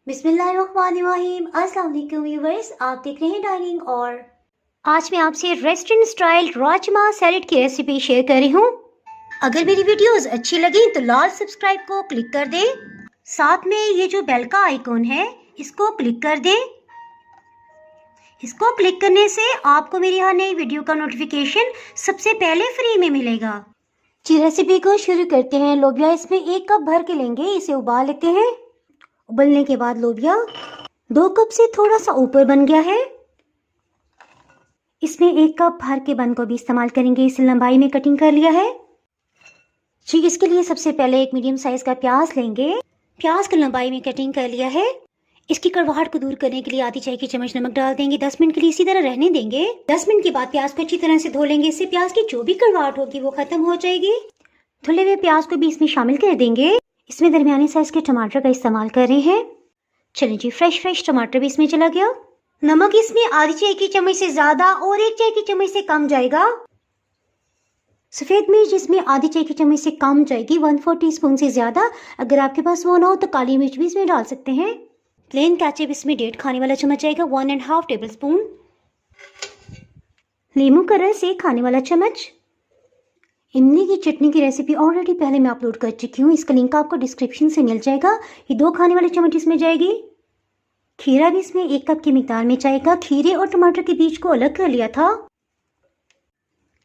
बिस्मिल्लाहिर्रहमानिर्रहीम। अस्सलाम वालेकुम व्यूअर्स, आप देख रहे हैं डाइनिंग। और आज मैं आपसे रेस्टोरेंट स्टाइल राजमा सैलेड की रेसिपी शेयर कर रही हूँ। अगर मेरी वीडियोस अच्छी लगी तो लाल सब्सक्राइब को क्लिक कर दें। साथ में ये जो बेल का आइकॉन है इसको क्लिक कर दें। इसको क्लिक करने से आपको मेरी हर नई वीडियो का नोटिफिकेशन सबसे पहले फ्री में मिलेगा। जी, रेसिपी को शुरू करते हैं। लोबिया इसमें 1 कप भर के लेंगे, इसे उबाल लेते हैं। उबलने के बाद लोबिया 2 कप से थोड़ा सा ऊपर बन गया है। इसमें 1 कप भर के बन को भी इस्तेमाल करेंगे। इसे लंबाई में कटिंग कर लिया है। जी, इसके लिए सबसे पहले एक मीडियम साइज का प्याज लेंगे। प्याज को लंबाई में कटिंग कर लिया है। इसकी कड़वाहट को दूर करने के लिए आधी चाय की चम्मच नमक डाल देंगे। 10 मिनट के लिए इसी तरह रहने देंगे। 10 मिनट के बाद प्याज को अच्छी तरह से धो लेंगे। इससे प्याज की जो भी कड़वाहट होगी वो खत्म हो जाएगी। धुले हुए प्याज को भी इसमें शामिल कर देंगे। इसमें दरमियानी साइज के टमाटर का इस्तेमाल कर रहे हैं। चलिए जी, फ्रेश टमाटर भी इसमें चला गया। नमक इसमें आधी चाय की चम्मच से ज्यादा और 1 चाय की चम्मच से कम जाएगा। सफेद मिर्च इसमें आधी चाय की चम्मच से कम जाएगी, 1/4 टीस्पून से ज्यादा। अगर आपके पास वो ना हो तो काली मिर्च भी इसमें डाल सकते हैं। प्लेन केचप इसमें 1.5 खाने वाला चम्मच जाएगा, 1.5 टेबल स्पून। नींबू का रस 1 खाने वाला चम्मच। इमली की चटनी की रेसिपी ऑलरेडी पहले मैं अपलोड कर चुकी हूँ, इसका लिंक आपको डिस्क्रिप्शन से मिल जाएगा। ये 2 खाने वाले चम्मच इसमें जाएगी। खीरा भी इसमें 1 कप की मिकदार में जाएगा। खीरे और टमाटर के बीज को अलग कर लिया था।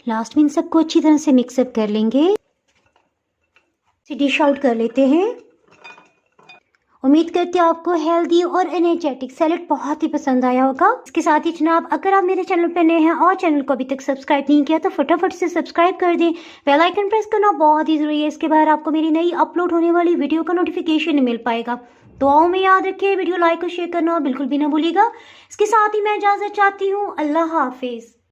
लास्ट में इन सबको अच्छी तरह से मिक्सअप कर लेंगे। इसे डिश आउट कर लेते हैं। उम्मीद करती हूँ आपको हेल्दी और एनर्जेटिक सैलेड बहुत ही पसंद आया होगा। इसके साथ ही जनाब, अगर आप मेरे चैनल पर नए हैं और चैनल को अभी तक सब्सक्राइब नहीं किया तो फटाफट से सब्सक्राइब कर दें। बेल आइकन प्रेस करना बहुत ही जरूरी है। इसके बाद आपको मेरी नई अपलोड होने वाली वीडियो का नोटिफिकेशन मिल पाएगा। दुआओं में याद रखिए, वीडियो लाइक और शेयर करना बिल्कुल भी ना भूलिएगा। इसके साथ ही मैं इजाजत चाहती हूँ। अल्लाह हाफिज।